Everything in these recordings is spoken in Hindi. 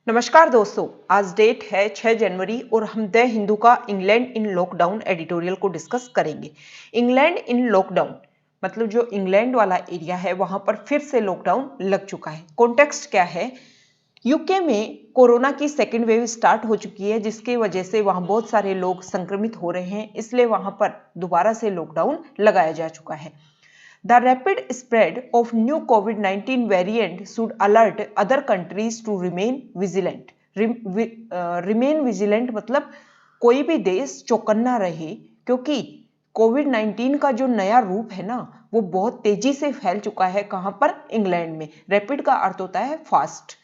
नमस्कार दोस्तों, आज डेट है 6 जनवरी और हम द हिंदू का इंग्लैंड इन लॉकडाउन एडिटोरियल को डिस्कस करेंगे। इंग्लैंड इन लॉकडाउन मतलब जो इंग्लैंड वाला एरिया है वहां पर फिर से लॉकडाउन लग चुका है। कॉन्टेक्स्ट क्या है? यूके में कोरोना की सेकेंड वेव स्टार्ट हो चुकी है, जिसकी वजह से वहां बहुत सारे लोग संक्रमित हो रहे हैं, इसलिए वहां पर दोबारा से लॉकडाउन लगाया जा चुका है। The rapid spread of new COVID-19 variant should alert other countries to remain vigilant. Remain vigilant मतलब कोई भी देश चौकन्ना रहे, क्योंकि कोविड-19 का जो नया रूप है ना वो बहुत तेजी से फैल चुका है। कहां पर? इंग्लैंड में। रैपिड का अर्थ होता है फास्ट,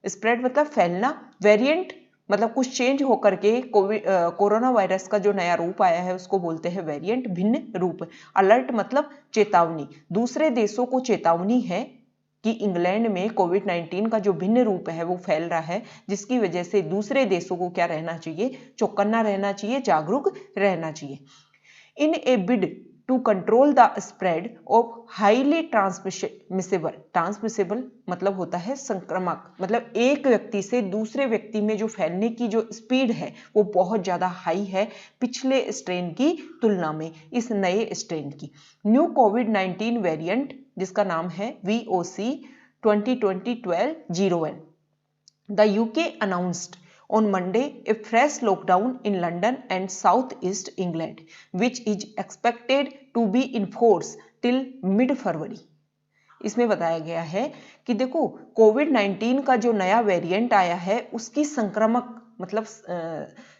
स्प्रेड मतलब फैलना, वेरिएंट मतलब कुछ चेंज होकर के कोरोना वायरस का जो नया रूप आया है उसको बोलते हैं वेरिएंट, भिन्न रूप। अलर्ट मतलब चेतावनी, दूसरे देशों को चेतावनी है कि इंग्लैंड में कोविड-19 का जो भिन्न रूप है वो फैल रहा है, जिसकी वजह से दूसरे देशों को क्या रहना चाहिए? चौकन्ना रहना चाहिए, जागरूक रहना चाहिए। In a bid to control the spread of highly transmissible मतलब होता है संक्रामक, मतलब एक व्यक्ति से दूसरे व्यक्ति में जो फैलने की जो स्पीड है वो बहुत ज्यादा हाई है पिछले स्ट्रेन की तुलना में, इस नए स्ट्रेन की। न्यू कोविड-19 वेरिएंट जिसका नाम है VOC 2020-12-01। The UK announced on Monday a fresh lockdown in London and South East England, which is expected to be in force till mid-February। इसमें बताया गया है कि देखो कोविड-19 का जो नया वेरिएंट आया है उसकी संक्रामक मतलब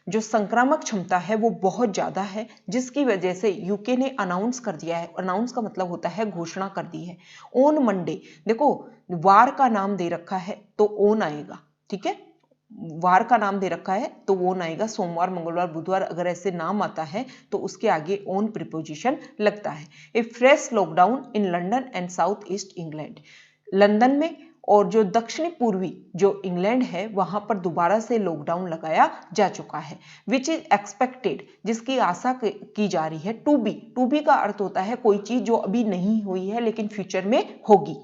जो संक्रामक क्षमता है वो बहुत ज्यादा है, जिसकी वजह से यूके ने अनाउंस कर दिया है। अनाउंस का मतलब होता है घोषणा कर दी है। ऑन मंडे, देखो वार का नाम दे रखा है तो ऑन आएगा, ठीक है, वार का नाम दे रखा है तो वो आएगा। सोमवार, मंगलवार, बुधवार अगर ऐसे नाम आता है तो उसके आगे ऑन प्रीपोजिशन लगता है। A fresh lockdown in London and South East England, London में और जो दक्षिणी पूर्वी जो इंग्लैंड है वहां पर दोबारा से लॉकडाउन लगाया जा चुका है। विच इज एक्सपेक्टेड, जिसकी आशा की जा रही है। टू बी का अर्थ होता है कोई चीज जो अभी नहीं हुई है लेकिन फ्यूचर में होगी,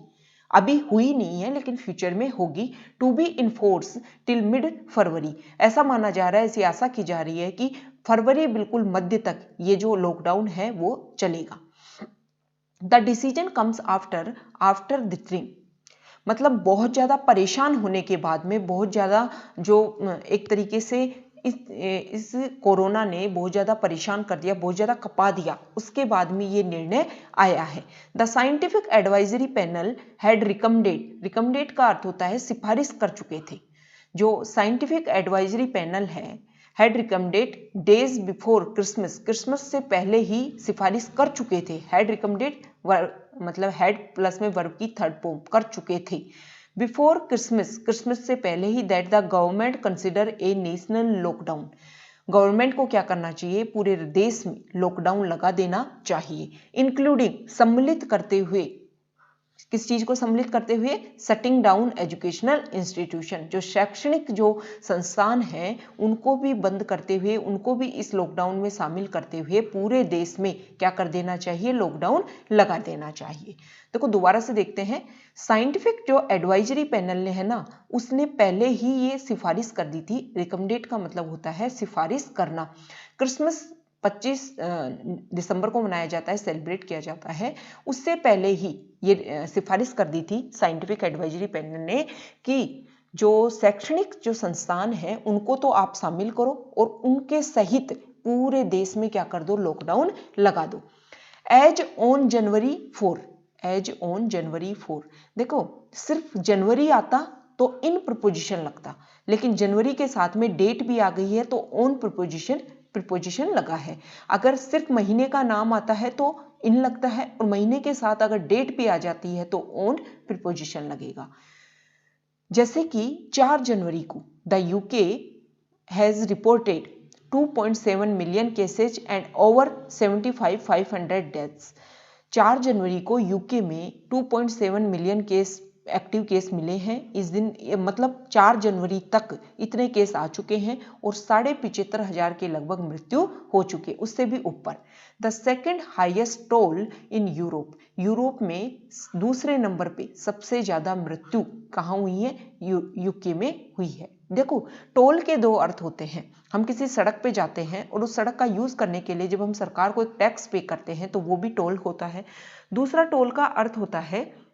अभी हुई नहीं है लेकिन फ्यूचर में होगी। To be in force till mid February, ऐसा माना जा रहा है, ऐसी आशा की जा रही है कि फरवरी बिल्कुल मध्य तक ये जो लॉकडाउन है वो चलेगा। द डिसीजन कम्स आफ्टर दिथरिंग, मतलब बहुत ज्यादा परेशान होने के बाद में, बहुत ज्यादा जो एक तरीके से इस कोरोना ने बहुत ज्यादा परेशान कर दिया, बहुत ज्यादा कपा दिया, उसके बाद में ये निर्णय आया है। The scientific advisory panel had recommended का अर्थ होता है सिफारिश कर चुके थे। जो साइंटिफिक एडवाइजरी पैनल है had recommended days before Christmas से पहले ही सिफारिश कर चुके थे। हैड रिकमेंडेड मतलब हैड प्लस में वर्ब की थर्ड फॉर्म कर चुके थे। बिफोर क्रिसमस से पहले ही that the government consider a national lockdown, government को क्या करना चाहिए? पूरे देश में लॉकडाउन लगा देना चाहिए। इंक्लूडिंग सम्मिलित करते हुए, किस चीज को सम्मिलित करते हुए? शटिंग डाउन एजुकेशनल इंस्टीट्यूशन, जो शैक्षणिक जो संस्थान हैं उनको भी बंद करते हुए, उनको भी इस लॉकडाउन में शामिल करते हुए पूरे देश में क्या कर देना चाहिए? लॉकडाउन लगा देना चाहिए। देखो दोबारा से देखते हैं, साइंटिफिक जो एडवाइजरी पैनल ने है ना, उसने पहले ही ये सिफारिश कर दी थी। रिकमेंडेड का मतलब होता है सिफारिश करना। क्रिसमस 25 दिसंबर को मनाया जाता है, सेलिब्रेट किया जाता है, उससे पहले ही ये सिफारिश कर दी थी साइंटिफिक एडवाइजरी पैनल ने कि जो शैक्षणिक जो संस्थान है उनको तो आप शामिल करो और उनके सहित पूरे देश में क्या कर दो? लॉकडाउन लगा दो। एज ऑन जनवरी 4, देखो सिर्फ जनवरी आता तो इन प्रपोजिशन लगता, लेकिन जनवरी के साथ में डेट भी आ गई है तो ऑन प्रीपोजिशन लगा है। अगर सिर्फ महीने का नाम आता है तो इन लगता है, और महीने के साथ अगर डेट भी आ जाती है तो ऑन प्रीपोजिशन लगेगा। जैसे कि 4 जनवरी को the UK has reported 2.7 million cases and over 75,500 deaths. 4 जनवरी को यूके में 2.7 मिलियन केस एक्टिव केस मिले हैं इस दिन, मतलब 4 जनवरी तक इतने केस आ चुके हैं और 75,500 के लगभग मृत्यु हो चुके, उससे भी ऊपर। The second highest toll in Europe, Europe में दूसरे नंबर पे सबसे ज्यादा मृत्यु कहाँ हुई है? यूके में हुई है। देखो, टोल के दो अर्थ होते हैं। हम किसी सड़क पे जाते हैं और उस सड़क का यूज करने के लिए जब हम सरकार को एक टैक्स पे करते हैं तो वो भी टोल होता है। दूसरा टोल का अर्थ होता है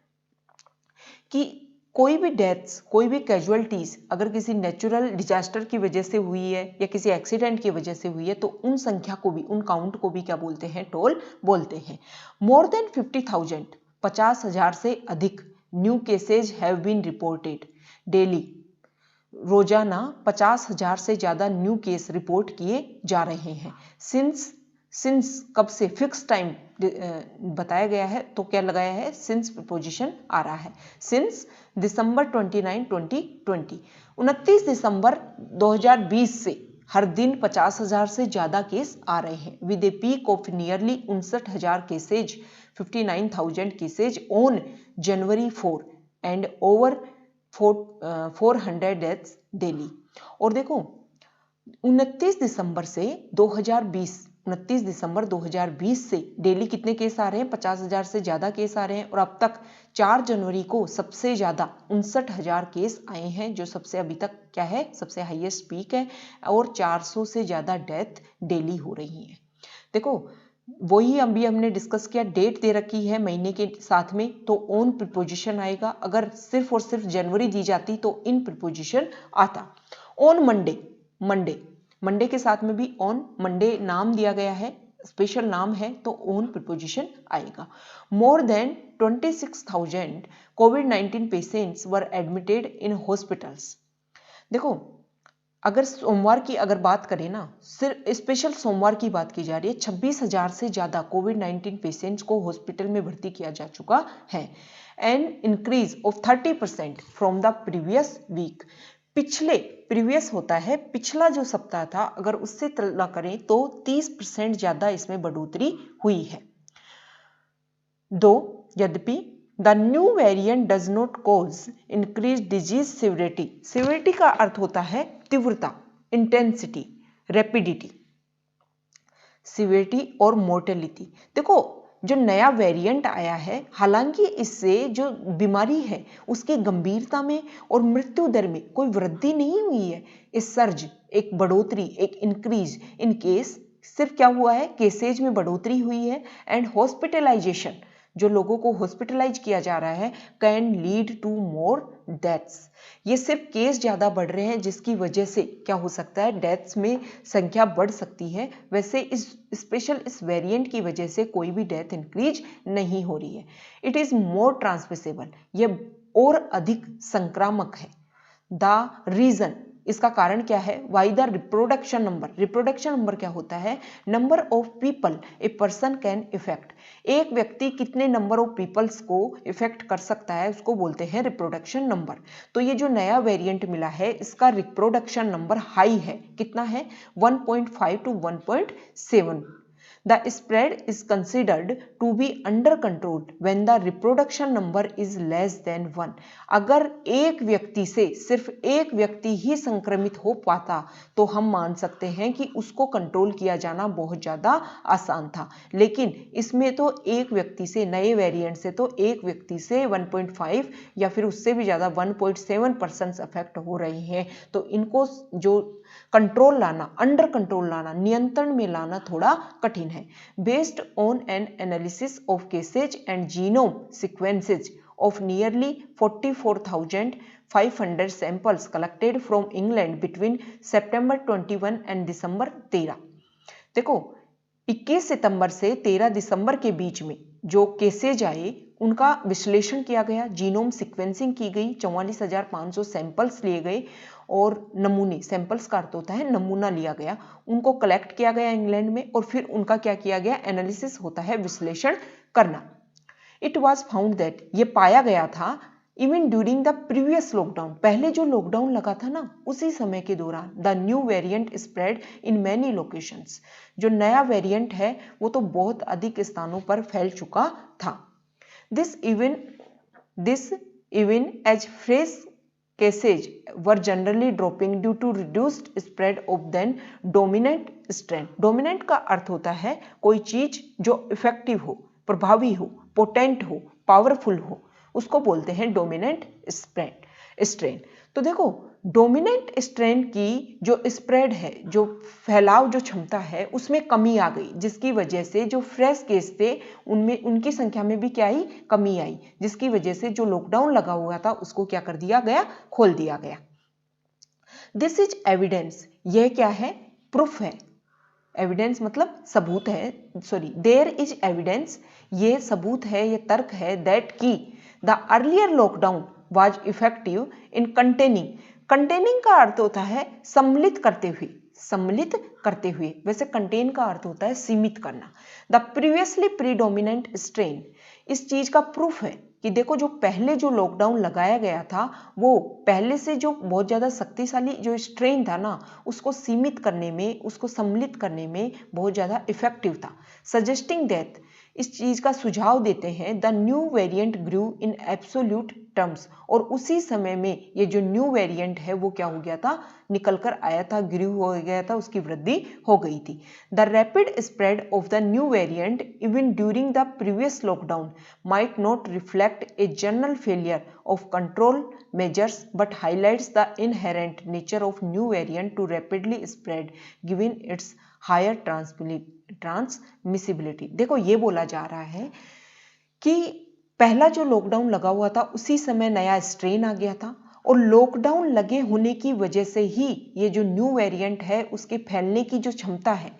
कि कोई भी डेथ्स, कोई भी कैजुअलिटीज अगर किसी नेचुरल डिजास्टर की वजह से हुई है या किसी एक्सीडेंट की वजह से हुई है तो उन संख्या को भी, उन काउंट को भी क्या बोलते हैं? टोल बोलते हैं। मोर देन 50,000, 50,000 से अधिक new cases have been reported daily. रोजाना 50,000 से ज्यादा न्यू केस रिपोर्ट किए जा रहे हैं। सिंस कब से? फिक्स टाइम बताया गया है, तो क्या लगाया है? सिंस प्रीपोजिशन आ रहा है। सिंस दिसंबर 29, 2020, 29 दिसंबर 2020 से हर दिन 50,000 से ज्यादा केस आ रहे हैं। With a peak of nearly 59,000 cases, 59,000 cases on January 4 and over 400 deaths daily. और देखो, 29 दिसंबर 2020 से डेली कितने केस आ रहे हैं? 50,000 से ज्यादा केस आ रहे हैं। और अब तक 4 जनवरी को सबसे ज्यादा 59,000 केस आए हैं, जो सबसे अभी तक क्या है? सबसे हाईएस्ट पीक है। और 400 से ज्यादा डेथ डेली हो रही है। देखो, वही अभी हमने डिस्कस किया, डेट दे रखी है महीने के साथ में तो ऑन प्रीपोजिशन आएगा। अगर सिर्फ और सिर्फ जनवरी दी जाती तो इन प्रीपोजिशन आता। ऑन मंडे के साथ में भी ऑन मंडे नाम दिया गया है, स्पेशल नाम है, तो ऑन प्रीपोजिशन आएगा। More than 26,000 covid patients were admitted in hospitals. देखो, अगर सोमवार की अगर बात करें ना, सिर्फ स्पेशल सोमवार की बात की जा रही है, 26,000 से ज्यादा कोविड-19 पेशेंट्स को हॉस्पिटल में भर्ती किया जा चुका है। An increase of 30% from the previous week. Previous होता है पिछला जो सप्ताह था, अगर उससे तुलना करें तो 30% ज्यादा इसमें बढ़ोतरी हुई है। यद्यपि the new variant does not cause increase disease severity. Severity का अर्थ होता है तीव्रता, इंटेंसिटी, रैपिडिटी, सिविरिटी और मोर्टेलिटी। देखो, जो नया वेरिएंट आया है, हालांकि इससे जो बीमारी है उसकी गंभीरता में और मृत्यु दर में कोई वृद्धि नहीं हुई है। इस सर्ज, एक बढ़ोतरी, एक इंक्रीज इन केस, सिर्फ क्या हुआ है? केसेज में बढ़ोतरी हुई है। एंड हॉस्पिटलाइजेशन, जो लोगों को हॉस्पिटलाइज किया जा रहा है, can lead to more deaths. ये सिर्फ केस ज्यादा बढ़ रहे हैं जिसकी वजह से क्या हो सकता है? डेथ्स में संख्या बढ़ सकती है। वैसे इस वेरिएंट की वजह से कोई भी डेथ इंक्रीज नहीं हो रही है। इट इज मोर ट्रांसमिसेबल, ये और अधिक संक्रामक है। द रीजन, इसका कारण क्या है? वाई द रिप्रोडक्शन नंबर क्या होता है? Number of people a person can effect. एक व्यक्ति कितने नंबर ऑफ पीपल्स को इफेक्ट कर सकता है, उसको बोलते हैं रिप्रोडक्शन नंबर। तो ये जो नया वेरिएंट मिला है, इसका रिप्रोडक्शन नंबर हाई है। कितना है? 1.5 to 1.7। The spread is considered to be under control when the reproduction number is less than 1। अगर एक व्यक्ति से सिर्फ एक व्यक्ति ही संक्रमित हो पाता तो हम मान सकते हैं कि उसको कंट्रोल किया जाना बहुत ज्यादा आसान था। लेकिन इसमें तो एक व्यक्ति से, नए वेरिएंट से तो एक व्यक्ति से 1.5 या फिर उससे भी ज्यादा 1.7% अफेक्ट हो रहे हैं। तो इनको जो कंट्रोल लाना, अंडर कंट्रोल लाना, नियंत्रण में लाना थोड़ा कठिन है। Based on an analysis of cases and genome sequences of nearly 44,500 samples collected from England between September 21 and December 13। देखो, 21 सितंबर से 13 दिसंबर के बीच में जो केसेज आए उनका विश्लेषण किया गया, जीनोम सीक्वेंसिंग की गई, 44,500 सैंपल्स लिए गए और नमूने, सैंपल्स का अर्थ होता है नमूना लिया गया, उनको कलेक्ट किया गया इंग्लैंड में और फिर उनका क्या किया गया? एनालिसिस होता है विश्लेषण करना। इट वॉज फाउंड दैट, ये पाया गया था, even during the previous lockdown, पहले जो लॉकडाउन लगा था ना उसी समय के दौरान, the new variant spread in many locations. जो नया वेरिएंट है वो तो बहुत अधिक स्थानों पर फैल चुका था। This even as fresh cases were generally dropping due to reduced spread of then dominant strain. dominant का अर्थ होता है कोई चीज जो इफेक्टिव हो, प्रभावी हो, पोटेंट हो, पावरफुल हो, उसको बोलते हैं डोमिनेंट स्ट्रेन। तो देखो डोमिनेंट स्ट्रेन की जो स्प्रेड है, जो फैलाव जो क्षमता है, उसमें कमी आ गई, जिसकी वजह से जो फ्रेश केस थे उनमें उनकी संख्या में भी क्या आई, कमी आई, जिसकी वजह से जो लॉकडाउन लगा हुआ था उसको क्या कर दिया गया, खोल दिया गया। दिस इज एविडेंस, यह क्या है, प्रूफ है। एविडेंस मतलब सबूत है, सॉरी, देयर इज एविडेंस, ये सबूत है, ये तर्क है, दैट की the earlier lockdown was effective in containing. Containing का अर्थ होता है सम्मिलित करते हुए, सम्मिलित करते हुए, वैसे कंटेन का अर्थ होता है सीमित करना। द प्रीवियसली प्रीडोमिनेंट स्ट्रेन, इस चीज का प्रूफ है कि देखो जो पहले जो लॉकडाउन लगाया गया था वो पहले से जो बहुत ज्यादा शक्तिशाली जो स्ट्रेन था ना, उसको सीमित करने में, उसको सम्मिलित करने में बहुत ज्यादा इफेक्टिव था। सजेस्टिंग दैट, इस चीज का सुझाव देते हैं, the new variant grew in absolute terms, और उसी समय में ये जो न्यू वेरिएंट है वो क्या हो गया था, निकल कर आया था, ग्रू हो गया था, उसकी वृद्धि हो गई थी। The rapid spread of the new variant even during the previous lockdown might not reflect a general failure of control measures but highlights the inherent nature of new variant to rapidly spread given its higher transmissibility। देखो ये बोला जा रहा है कि पहला जो लॉकडाउन लगा हुआ था उसी समय नया स्ट्रेन आ गया था, और लॉकडाउन लगे होने की वजह से ही ये जो न्यू वेरिएंट है उसके फैलने की जो क्षमता है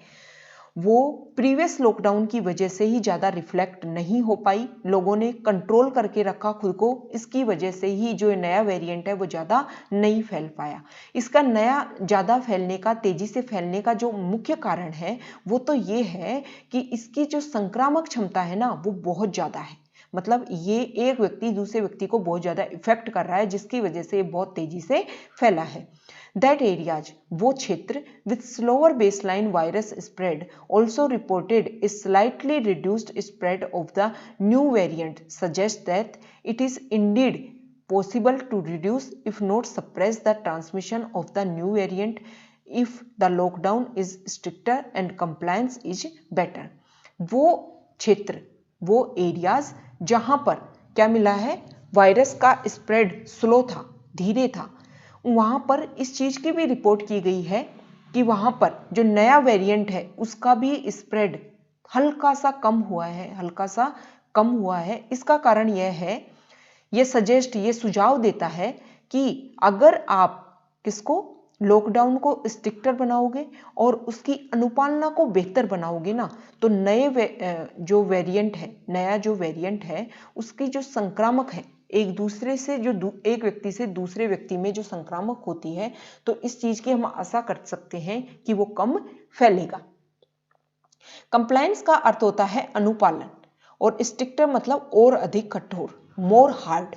वो प्रीवियस लॉकडाउन की वजह से ही ज़्यादा रिफ्लेक्ट नहीं हो पाई, लोगों ने कंट्रोल करके रखा खुद को, इसकी वजह से ही जो नया वेरिएंट है वो ज़्यादा नहीं फैल पाया। इसका नया ज़्यादा फैलने का, तेज़ी से फैलने का जो मुख्य कारण है वो तो ये है कि इसकी जो संक्रामक क्षमता है ना वो बहुत ज़्यादा है, मतलब ये एक व्यक्ति दूसरे व्यक्ति को बहुत ज़्यादा इफेक्ट कर रहा है, जिसकी वजह से ये बहुत तेज़ी से फैला है। That areas, वो क्षेत्र with slower baseline virus spread also reported a slightly reduced spread of the new variant, suggests that it is indeed possible to reduce if not suppress the transmission of the new variant if the lockdown is stricter and compliance is better। वो क्षेत्र, वो एरियाज जहां पर क्या मिला है, वायरस का स्प्रेड स्लो था, धीरे था, वहां पर इस चीज की भी रिपोर्ट की गई है कि वहां पर जो नया वेरिएंट है उसका भी स्प्रेड हल्का सा कम हुआ है, हल्का सा कम हुआ है। इसका कारण यह है, ये सजेस्ट, ये सुझाव देता है कि अगर आप किसको, लॉकडाउन को स्ट्रिक्टर बनाओगे और उसकी अनुपालना को बेहतर बनाओगे ना, तो नए जो वेरिएंट है, नया जो वेरिएंट है उसकी जो संक्रामक है, एक दूसरे से जो एक व्यक्ति से दूसरे व्यक्ति में जो संक्रामक होती है, तो इस चीज की हम आशा कर सकते हैं कि वो कम फैलेगा। कंप्लायंस का अर्थ होता है अनुपालन, और स्ट्रिक्टर मतलब और अधिक कठोर, more hard.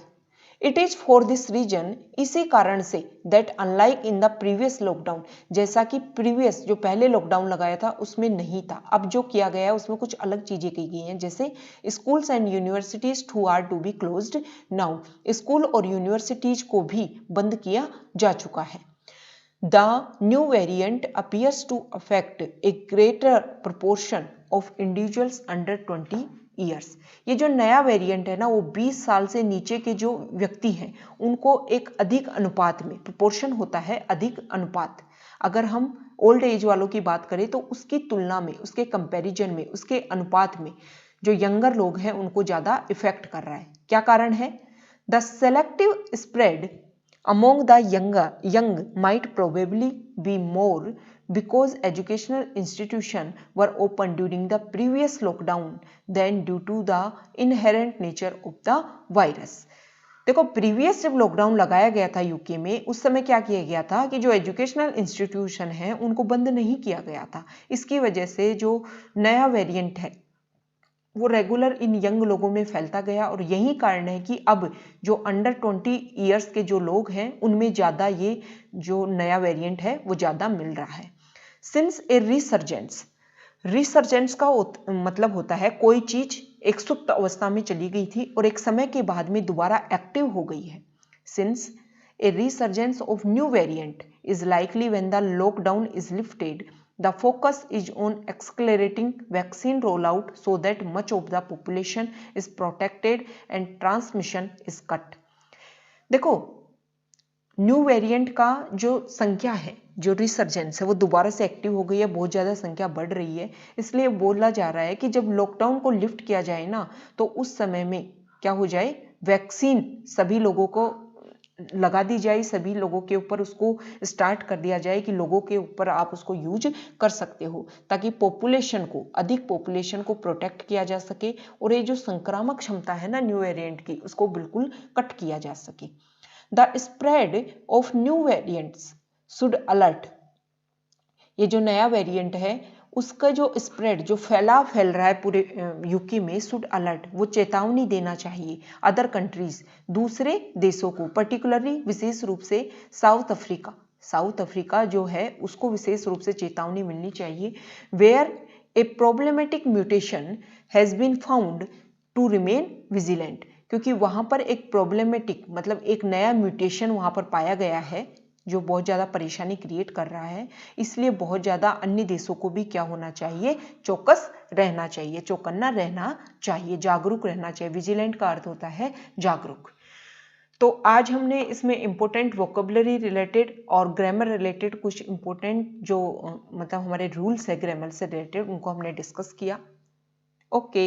It is for this reason, इसी कारण से, that unlike in the previous lockdown, जैसा कि प्रीवियस जो पहले लॉकडाउन लगाया था उसमें नहीं था, अब जो किया गया है उसमें कुछ अलग चीजें की गई हैं, जैसे schools and universities to are to be closed now, school और यूनिवर्सिटीज को भी बंद किया जा चुका है। The new variant appears to affect a greater proportion of individuals under 20 years. ये जो नया वेरिएंट है ना वो 20 साल से नीचे के जो व्यक्ति हैं उनको एक अधिक अनुपात में, प्रोपोर्शन होता है अधिक अनुपात, अगर हम ओल्ड एज वालों की बात करें तो उसकी तुलना में, उसके कंपैरिजन में, उसके अनुपात में जो यंगर लोग हैं उनको ज्यादा इफेक्ट कर रहा है। क्या कारण है? The selective spread among the young might probably be more because educational institutions were open during the previous lockdown than due to the inherent nature of the virus। देखो प्रीवियस जब लॉकडाउन लगाया गया था यूके में, उस समय क्या किया गया था कि जो एजुकेशनल इंस्टीट्यूशन है उनको बंद नहीं किया गया था, इसकी वजह से जो नया वेरिएंट है वो रेगुलर इन यंग लोगों में फैलता गया, और यही कारण है कि अब जो अंडर 20 ईयर्स के जो लोग हैं उनमें ज़्यादा ये जो नया वेरिएंट है वो ज़्यादा मिल रहा है। सिंस ए रिसर्जेंस, रिसर्जेंस का मतलब होता है कोई चीज एक सुप्त अवस्था में चली गई थी और एक समय के बाद में दोबारा एक्टिव हो गई है। Since a resurgence of new variant is likely when the lockdown is lifted, the focus is on accelerating vaccine rollout so that much of the population is protected and transmission is cut. देखो, न्यू वेरिएंट का जो संख्या है, जो रिसर्जेंस है, वो दोबारा से एक्टिव हो गई है, बहुत ज़्यादा संख्या बढ़ रही है। इसलिए बोला जा रहा है कि जब लॉकडाउन को लिफ्ट किया जाए ना, तो उस समय में क्या हो जाए, वैक्सीन सभी लोगों को लगा दी जाए, सभी लोगों के ऊपर उसको स्टार्ट कर दिया जाए कि लोगों के ऊपर आप उसको यूज कर सकते हो, ताकि पॉपुलेशन को, अधिक पॉपुलेशन को प्रोटेक्ट किया जा सके और ये जो संक्रामक क्षमता है ना न्यू वेरिएंट की, उसको बिल्कुल कट किया जा सके। The spread of new variants should alert, ये जो नया वेरिएंट है उसका जो स्प्रेड, जो फैल रहा है पूरे यूके में, शुड अलर्ट, वो चेतावनी देना चाहिए अदर कंट्रीज, दूसरे देशों को, पर्टिकुलरली विशेष रूप से साउथ अफ्रीका जो है उसको विशेष रूप से चेतावनी मिलनी चाहिए, where a problematic mutation has been found to remain vigilant, क्योंकि वहां पर एक प्रॉब्लमेटिक मतलब एक नया म्यूटेशन वहां पर पाया गया है जो बहुत ज़्यादा परेशानी क्रिएट कर रहा है। इसलिए बहुत ज़्यादा अन्य देशों को भी क्या होना चाहिए, चौकस रहना चाहिए, चौकन्ना रहना चाहिए, जागरूक रहना चाहिए। विजिलेंट का अर्थ होता है जागरूक। तो आज हमने इसमें इंपॉर्टेंट वोकेबलरी रिलेटेड और ग्रामर रिलेटेड कुछ इंपॉर्टेंट जो मतलब हमारे रूल्स है ग्रामर से रिलेटेड, उनको हमने डिस्कस किया। ओके।